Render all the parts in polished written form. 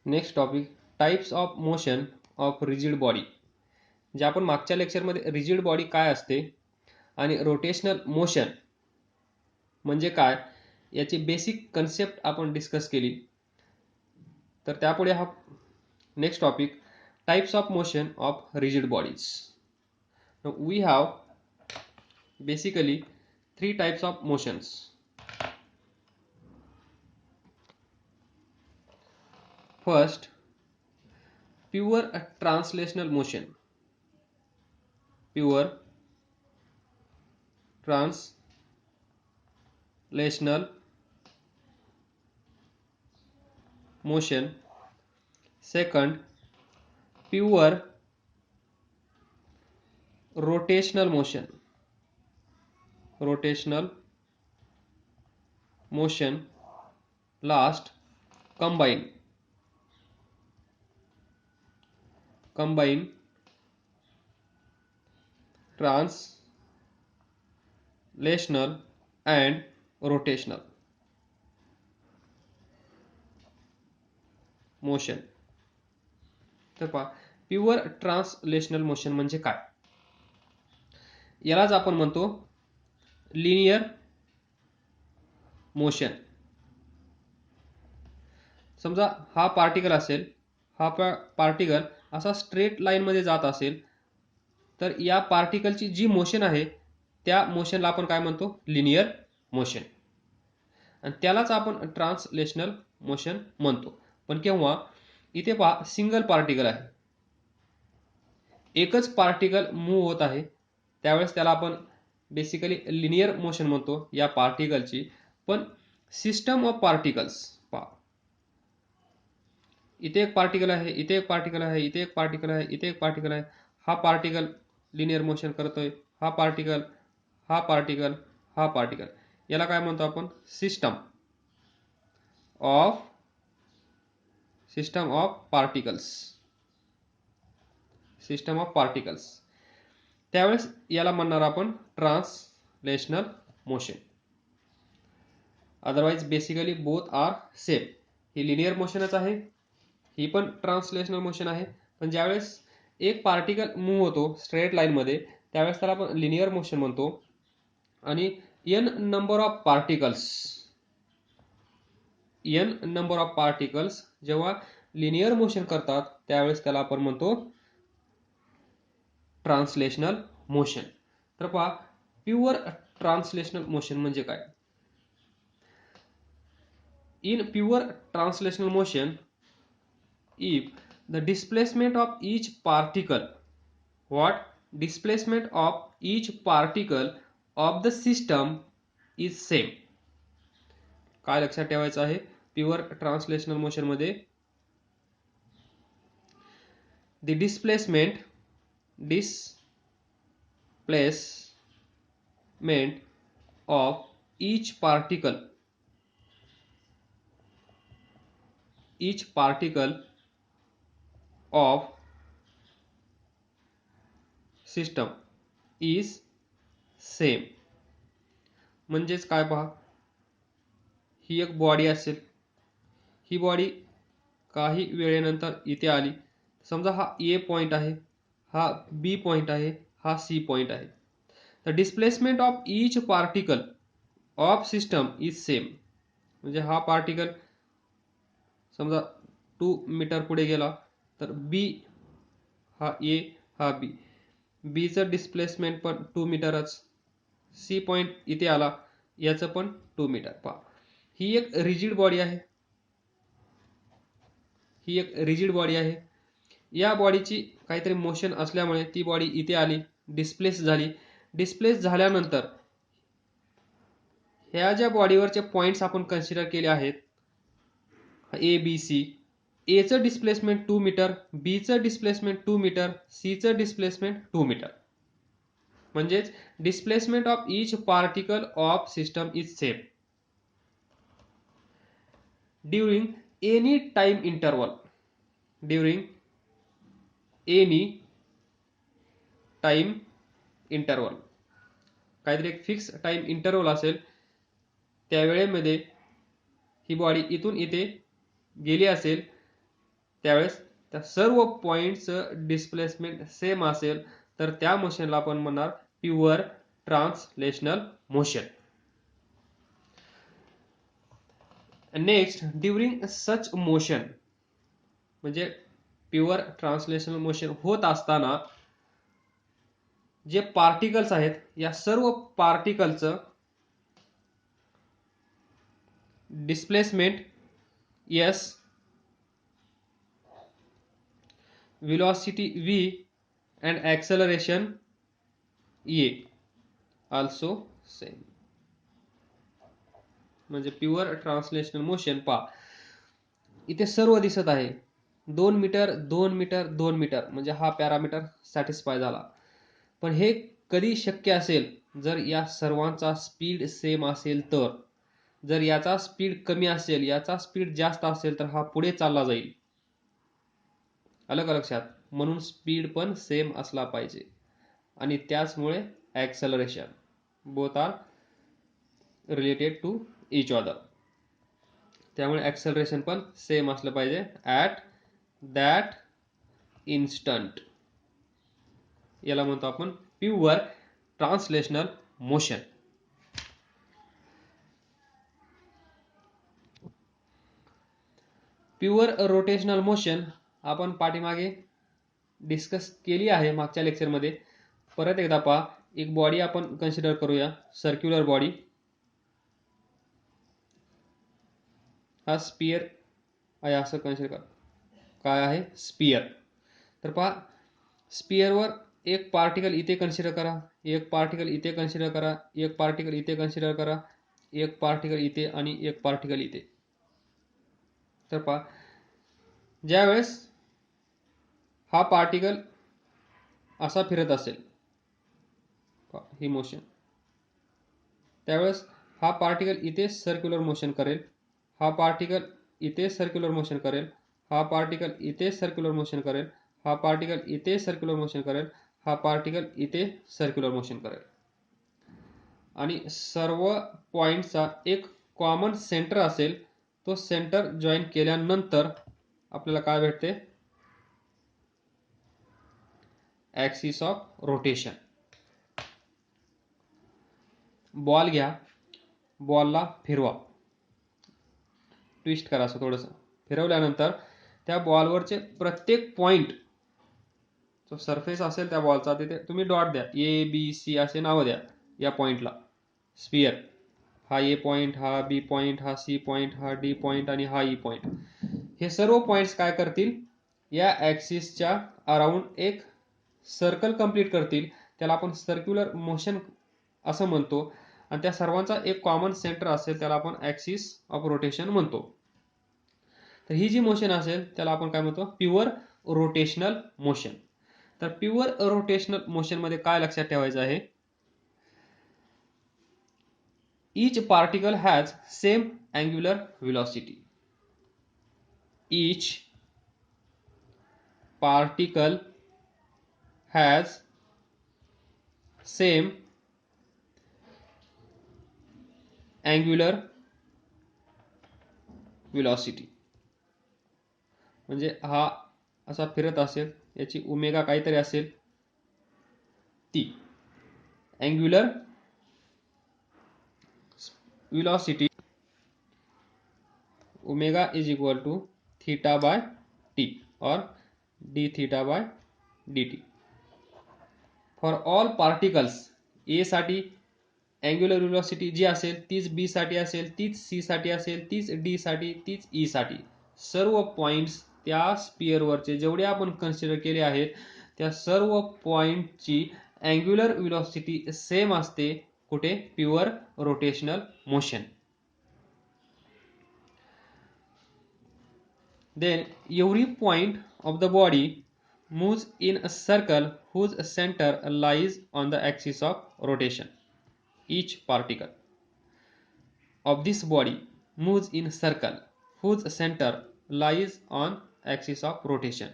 Next topic types of motion of rigid body. जे आपण मागच्या लेक्चरमध्ये रिजिड बॉडी काय असते आणि रोटेशनल मोशन म्हणजे काय याची बेसिक कन्सेप्ट आपण डिस्कस केली. तर त्यापुढे हा next topic types of motion of rigid bodies. We have basically 3 types of motions. First, pure translational motion. Pure translational motion. Second, pure rotational motion. Rotational motion. Last, combine translational and rotational motion. तर पहा pure translational motion म्हणजे काय, यालाच आपण म्हणतो linear motion. समजा हा particle असेल, हा पार्टिकल असा स्ट्रेट लाईन मध्ये जात असेल, तर या पार्टिकलची जी मोशन आहे त्या मोशनला आपण काय म्हणतो, लिनियर मोशन. आणि त्यालाच आपण ट्रान्सलेशनल मोशन म्हणतो. पण केव्हा, इथे पहा सिंगल पार्टिकल आहे, एकच पार्टिकल मूव्ह होत आहे, त्यावेळेस त्याला आपण बेसिकली लिनियर मोशन म्हणतो या पार्टिकलची. पण सिस्टम ऑफ पार्टिकल्स पहा, इथे एक पार्टिकल आहे, इथे एक पार्टिकल आहे, इथे एक पार्टिकल आहे, इथे एक पार्टिकल आहे, हा पार्टिकल लिनियर मोशन करतोय, हा पार्टिकल, हा पार्टिकल, हा पार्टिकल, याला काय म्हणतो आपण, system of particles. System of particles, त्यावेळेस याला म्हणणार आपण translational motion. Otherwise basically both are same. ही लिनियर मोशनच आहे, ही पण ट्रान्सलेशनल मोशन आहे. पण ज्यावेळेस एक पार्टिकल मूव्ह होतो स्ट्रेट लाईन मध्ये, त्यावेळेस त्याला आपण लिनियर मोशन म्हणतो. आणि n नंबर ऑफ पार्टिकल्स जेव्हा लिनियर मोशन करतात, त्यावेळेस त्याला आपण म्हणतो ट्रान्सलेशनल मोशन. तर पहा प्युअर ट्रान्सलेशनल मोशन म्हणजे काय. In pure translational motion, if the displacement of each particle of the system is same. काय लक्षात ठेवायचं आहे प्युअर ट्रान्सलेशनल मोशन मध्ये, the displacement of each particle of system is same. म्हणजेच काय पहा, ही एक बॉडी असेल, ही बॉडी काही वेळेनंतर इथे आली, समजा हा ए पॉइंट आहे, हा बी पॉइंट आहे, हा सी पॉइंट आहे. The displacement of each particle of system is same. म्हणजे हा पार्टिकल समजा 2 मीटर पुढे गेला, तर बी, हा ए, हा बी, बीचं डिस्प्लेसमेंट पण 2 मीटरच. सी पॉइंट इथे आला, याचं पण 2 मीटर. पहा ही एक रिजिड बॉडी आहे, ही एक रिजिड बॉडी आहे. या बॉडीची काहीतरी मोशन असल्यामुळे ती बॉडी इथे आली, डिस्प्लेस झाली. डिस्प्लेस झाल्यानंतर ह्या ज्या बॉडीवरचे पॉइंट्स आपण कन्सिडर केले आहेत, ए बी सी, एचं डिस्प्लेसमेंट 2 मीटर, बीचं डिस्प्लेसमेंट 2 मीटर, सीचं डिस्प्लेसमेंट 2 मीटर. म्हणजेच displacement of each particle of system is same during any time interval. काहीतरी एक फिक्स टाइम इंटरवल असेल, त्या वेळेमध्ये ही बॉडी इथून इथे गेली असेल, त्यावेळेस त्या सर्व पॉइंटचं डिस्प्लेसमेंट सेम असेल तर त्या मोशनला आपण म्हणणार pure translational motion. Next, during such motion म्हणजे प्युअर ट्रान्सलेशनल मोशन होत असताना जे पार्टिकल्स आहेत या सर्व पार्टिकलचं displacement S, velocity V and acceleration A also same. म्हणजे प्युअर ट्रान्सलेशनल मोशन पहा इथे सर्व दिसत आहे 2 मीटर 2 मीटर 2 मीटर म्हणजे हा पॅरामीटर सॅटिस्फाय झाला. पण हे कधी शक्य असेल जर या सर्वांचा स्पीड सेम असेल तर. जर याचा स्पीड कमी असेल याचा स्पीड जास्त असेल तर हा पुढे चालला जाईल. आलं का लक्षात? म्हणून स्पीड पण सेम असला पाहिजे आणि त्याचमुळे acceleration both are related to each other. त्यामुळे ॲक्सेलरेशन पण सेम असलं पाहिजे ॲट दॅट इन्स्टंट. याला म्हणतो आपण pure translational motion. Pure rotational motion आपण पाठीमागे डिस्कस केली आहे मागच्या लेक्चरमध्ये. परत एकदा पहा, एक बॉडी आपण कन्सिडर करूया, सर्क्युलर बॉडी. हा स्पियर आहे असं कन्सिडर करा. काय आहे? स्पियर. तर पहा स्पियरवर एक पार्टिकल इथे कन्सिडर करा, एक पार्टिकल इथे कन्सिडर करा, एक पार्टिकल इथे कन्सिडर करा, एक पार्टिकल इथे आणि एक पार्टिकल इथे. तर पहा ज्यावेळेस हा पार्टिकल असा फिरत असेल ही मोशन, त्यावेळेस हा पार्टिकल इथे सर्क्युलर मोशन करेल, हा पार्टिकल इथे सर्क्युलर मोशन करेल, हा पार्टिकल इथे सर्क्युलर मोशन करेल, हा पार्टिकल इथे सर्क्युलर मोशन करेल, हा पार्टिकल इथे सर्क्युलर मोशन करेल. आणि सर्व पॉइंटचा एक कॉमन सेंटर असेल. तो सेंटर जॉईन केल्यानंतर आपल्याला काय भेटते? Axis of rotation. बॉल घ्या, बॉलला फिरवा, ट्विस्ट करा असं थोडंसं. फिरवल्यानंतर त्या बॉलवरचे प्रत्येक पॉइंट जो सरफेस असेल त्या बॉलचा तिथे तुम्ही डॉट द्या, A, B, C असे नावं द्या या पॉइंटला. स्पियर हा A पॉइंट, हा B पॉइंट, हा C पॉइंट, हा D पॉइंट आणि हा E पॉइंट. हे सर्व पॉइंट्स काय करतील? या ॲक्सिसच्या अराउंड एक सर्कल कंप्लीट करतील. त्याला आपण सर्क्युलर मोशन असं म्हणतो. आणि त्या सर्वांचा एक कॉमन सेंटर असेल त्याला आपण ॲक्सिस ऑफ रोटेशन म्हणतो. तर ही जी मोशन असेल त्याला आपण काय म्हणतो? Pure rotational motion. तर प्युअर रोटेशनल मोशन मध्ये काय लक्षात ठेवायचं आहे? each particle has same angular velocity. Each particle has same angular velocity. म्हणजे हा असा फिरत असेल, याची ओमेगा काहीतरी असेल, ती angular velocity omega is equal to theta by t or d theta by dt. For all particles A साठी अँग्युलर वेलोसिटी जी असेल तीच B साठी असेल, तीच C साठी असेल, तीच D साठी, तीच E साठी. सर्व पॉइंट्स त्या स्पियरवरचे जेवढे आपण कन्सिडर केले आहेत त्या सर्व पॉइंटची अँग्युलर वेलोसिटी सेम असते. कुठे? Pure rotational motion. Then every point of the body moves in a circle whose center lies on the axis of rotation. Each particle of this body moves in a circle whose center lies on axis of rotation.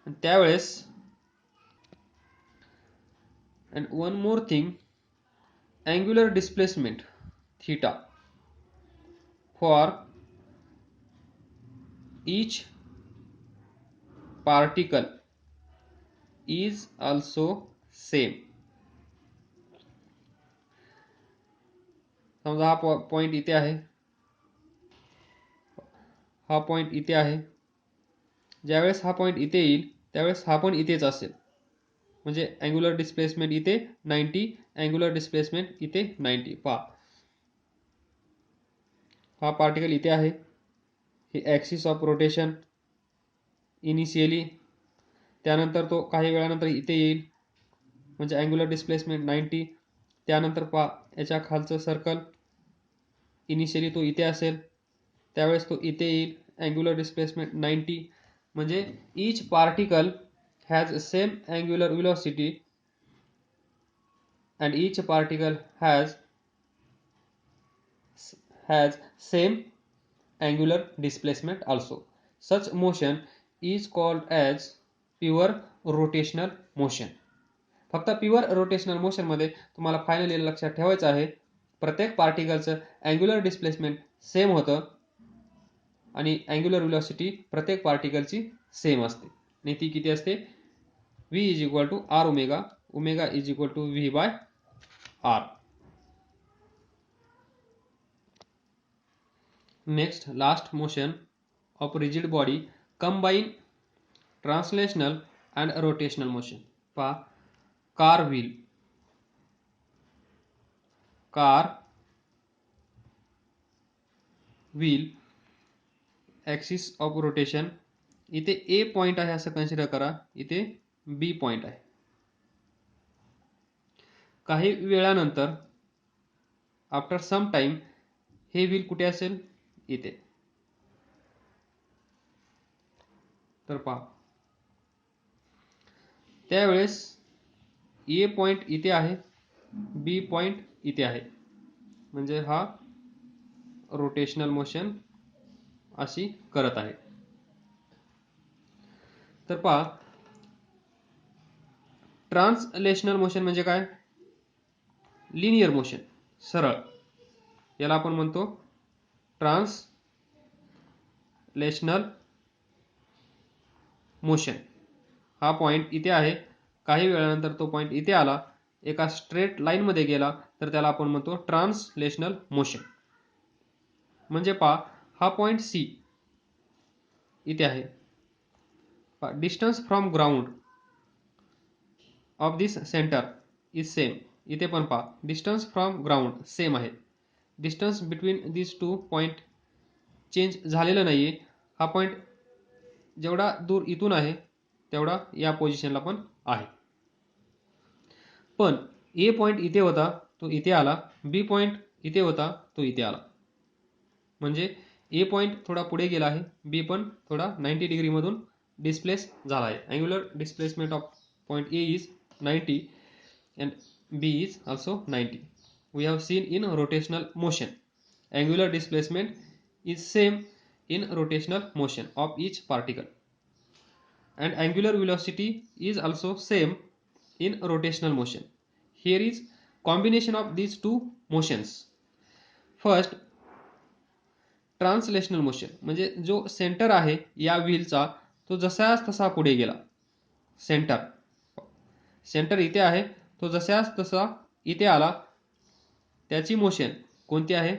And त्यावेळेस and one more thing, angular displacement theta for each particle is also same. समजा हा point इथे आहे, हा point इथे आहे. ज्यावेळेस हा पॉइंट इथे येईल त्यावेळेस हा पण इथेच असेल. म्हणजे अँग्युलर डिस्प्लेसमेंट इथे 90, अँग्युलर डिस्प्लेसमेंट इथे 90. पहा, हा पार्टिकल इथे आहे, हे ॲक्सिस ऑफ रोटेशन इनिशियली, त्यानंतर तो काही वेळानंतर इथे येईल म्हणजे अँग्युलर डिस्प्लेसमेंट 90. त्यानंतर पहा याच्या खालचं सर्कल इनिशियली तो इथे असेल, त्यावेळेस तो इथे येईल, अँग्युलर डिस्प्लेसमेंट 90. म्हणजे each particle has same angular velocity and each particle has same angular displacement also. Such motion is called as pure rotational motion. फक्त प्युअर रोटेशनल मोशन मध्ये तुम्हाला फायनली लक्षात ठेवायचं आहे, प्रत्येक पार्टिकलचं अँग्युलर डिस्प्लेसमेंट सेम होतं आणि अँग्युलर वेलोसिटी प्रत्येक पार्टिकलची सेम असते. आणि ती किती असते? v is equal to r omega, omega is equal to v by r. Next, last motion of rigid body combine translational and rotational motion. पहा, car wheel axis of rotation इथे ए point आहे असं consider करा, इथे बी point आहे. काही वेळानंतर after some time हे व्हील कुठे असेल? इथे. तर पहा, त्यावेळेस ए पॉइंट इथे आहे, बी पॉइंट इथे आहे, म्हणजे हा रोटेशनल मोशन अशी करत आहे. तर पहा, ट्रान्सलेशनल मोशन म्हणजे काय? लिनियर मोशन, सरळ. याला आपण म्हणतो ट्रान्सलेशनल मोशन. हा पॉइंट इथे आहे, काही वेळानंतर तो पॉइंट इथे आला, एका स्ट्रेट लाईन मध्ये गेला, तर त्याला आपण म्हणतो ट्रान्सलेशनल मोशन. म्हणजे पहा, हा पॉइंट सी इथे आहे, distance from ground of this centre is same. इथे पण पहा, डिस्टन्स फ्रॉम ग्राउंड सेम आहे, डिस्टन्स बिटवीन दिस टू पॉइंट चेंज झालेलं नाहीये. हा पॉइंट जेवढा दूर इथून आहे तेवढा या पोझिशनला पण आहे. पण ए पॉइंट इथे होता, तो इथे आला, बी पॉइंट इथे होता, तो इथे आला. म्हणजे ए पॉइंट थोडा पुढे गेला आहे, बी पण थोडा 90 डिग्री मधून डिस्प्लेस झाला आहे. Angular displacement of point A is 90 and B is also 90. We have seen in rotational motion, angular displacement is same in rotational motion of each particle, and angular velocity is also same in rotational motion. Here is combination of these two motions. First, translational motion म्हणजे जो centre आहे या व्हीलचा तो जसाच तसा पुढे गेला. Centre इथे आहे, तो जसाच तसा इथे आला, त्याची मोशन कोणती आहे?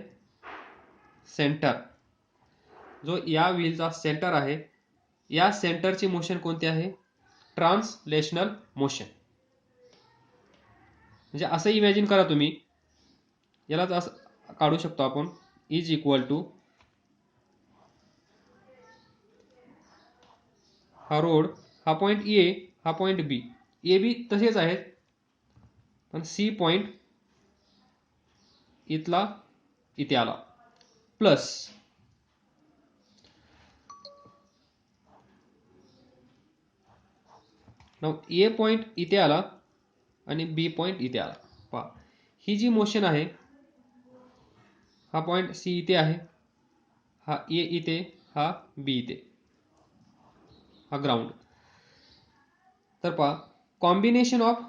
सेंटर. जो या व्हीलचा सेंटर आहे, या सेंटरची मोशन कोणती आहे? Translational motion. म्हणजे असं इमॅजिन करा तुम्ही, यालाच असं काढू शकतो आपण, इज इक्वल टू हा रोड, हा पॉइंट ए, हा पॉइंट बी. ए बी तसेच आहेत, पण सी पॉइंट इथला इथे आला, प्लस ए पॉइंट इथे आला आणि बी पॉइंट इथे आला. पहा, ही जी मोशन आहे, हा पॉइंट सी इथे आहे, हा ए इथे, हा बी इथे, हा ग्राउंड. तर पहा, कॉम्बिनेशन ऑफ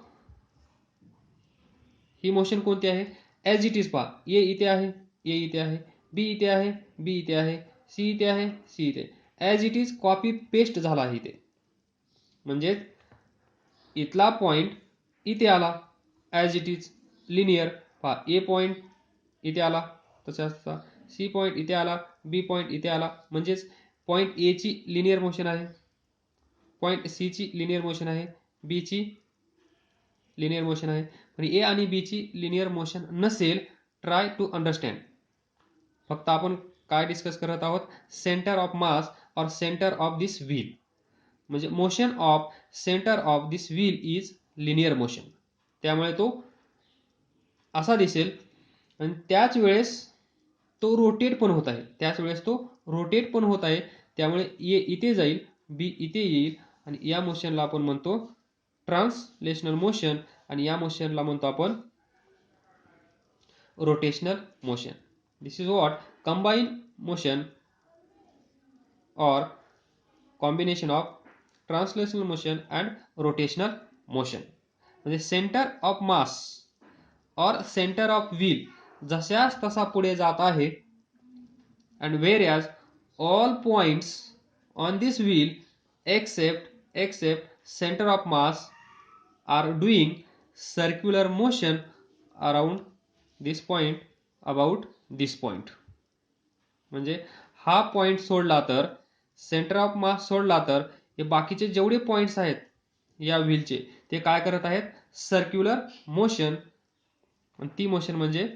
ही मोशन कोणती आहे? As it is. पहा, ए इथे आहे, ए इथे आहे, बी इथे आहे, बी इथे आहे, सी इथे आहे, सी इथे. As it is copy paste झाला आहे इथे. म्हणजे इथला पॉईंट इथे आला ॲज इट इज लिनियर. पहा ए पॉईंट इथे आला तसाच, सी पॉईंट इथे आला, बी पॉईंट इथे आला. म्हणजेच पॉईंट ए ची लिनियर मोशन आहे, पॉईंट सी ची लिनियर मोशन आहे, बी ची लिनियर मोशन आहे. पण ए आणि बी ची लिनियर मोशन नसेल, ट्राय टू अंडरस्टँड. फक्त आपण काय डिस्कस करत आहोत, सेंटर ऑफ मास और सेंटर ऑफ दिस व्हील. म्हणजे motion of centre of this wheel is linear motion. त्यामुळे तो असा दिसेल आणि त्याच वेळेस तो रोटेट पण होत आहे, त्यामुळे ए इथे जाईल, बी इथे येईल आणि या मोशनला आपण म्हणतो ट्रान्सलेशनल मोशन आणि या मोशनला म्हणतो आपण rotational motion. This is what combine motion और combination of translational motion and rotational motion. म्हणजे सेंटर ऑफ मास और सेंटर ऑफ व्हील जशास तसा पुढे जात आहे, and whereas all points on this wheel except center of mass are doing circular motion around this point, about this point. म्हणजे हा point सोडला तर, सेंटर ऑफ मास सोडला तर, हे बाकीचे जेवढे पॉइंट्स आहेत या व्हीलचे ते काय करत आहेत, सर्क्युलर मोशन. आणि ती मोशन म्हणजे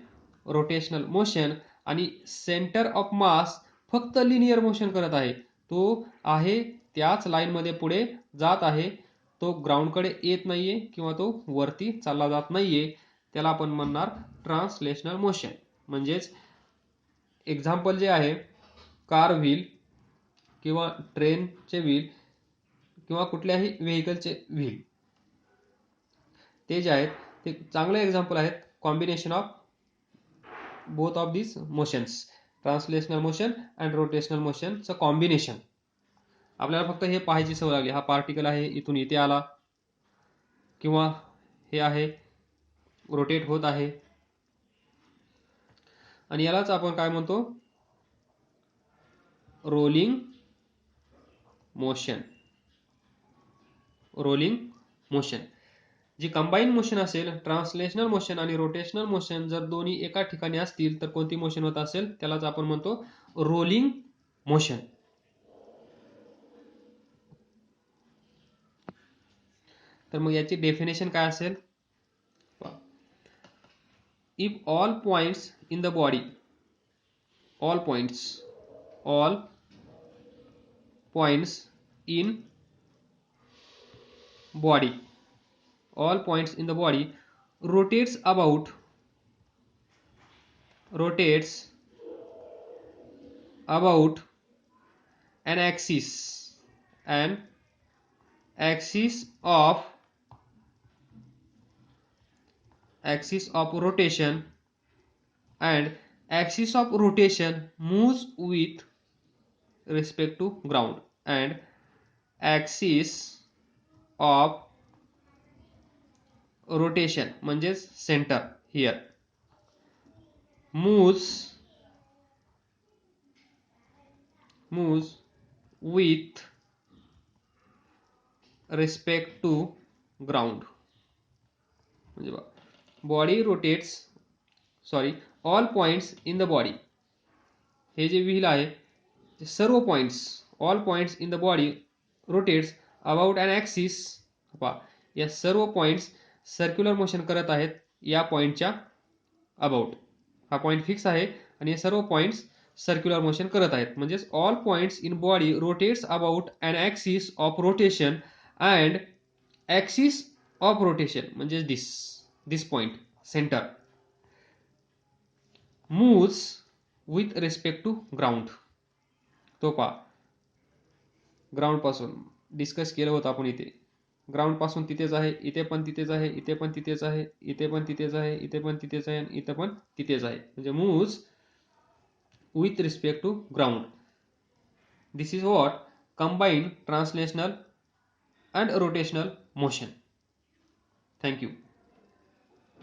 रोटेशनल मोशन. आणि सेंटर ऑफ मास फक्त लिनियर मोशन करत आहे, तो आहे त्याच लाईनमध्ये पुढे जात आहे, तो ग्राउंडकडे येत नाहीये किंवा तो वरती चालला जात नाहीये. त्याला आपण म्हणणार ट्रान्सलेशनल मोशन. म्हणजेच एक्झाम्पल जे आहे, कार व्हील किंवा ट्रेनचे व्हील किंवा कुठल्याही व्हेकलचे व्हील, ते जे आहेत ते चांगले एक्झाम्पल आहेत combination of both of these motions, translational motion and rotational मोशनचं कॉम्बिनेशन. आपल्याला फक्त हे पाहायची सवय लागली, हा पार्टिकल आहे इथून इथे आला किंवा हे आहे रोटेट होत आहे, आणि यालाच आपण काय म्हणतो, रोलिंग मोशन. रोलिंग मोशन जी कंबाईन मोशन असेल, ट्रान्सलेशनल मोशन आणि रोटेशनल मोशन जर दोन्ही एका ठिकाणी असतील तर कोणती मोशन होत असेल, त्यालाच आपण म्हणतो रोलिंग मोशन. तर मग याची डेफिनेशन काय असेल, if all points in the body, all points in body, all points in the body rotates about an axis of rotation, and axis of rotation moves with respect to ground, and axis of rotation म्हणजे centre here moves with respect to ground. म्हणजे body rotates, all points in the body, हे जे wheel आहे ते सर्व points, all points in the body rotates about an axis. या सर्व points circular motion करत आहेत या पॉइंटच्या अबाउट. हा पॉइंट फिक्स आहे आणि हे सर्व पॉइंट्स सर्क्युलर मोशन करत आहेत. म्हणजेच all points in body rotates about an axis of rotation, and axis of rotation म्हणजे this point centre moves with respect to ground. तो पहा, ग्राउंड पासून डिस्कस केलं होतं आपण, इथे ग्राउंड पासून तिथेच आहे, इथे पण तिथेच आहे, इथे पण तिथेच आहे, इथे पण तिथेच आहे, इथे पण तिथेच आहे आणि इथे पण तिथेच आहे. म्हणजे moves with respect to ground. This is what combined translational and rotational motion. Thank you.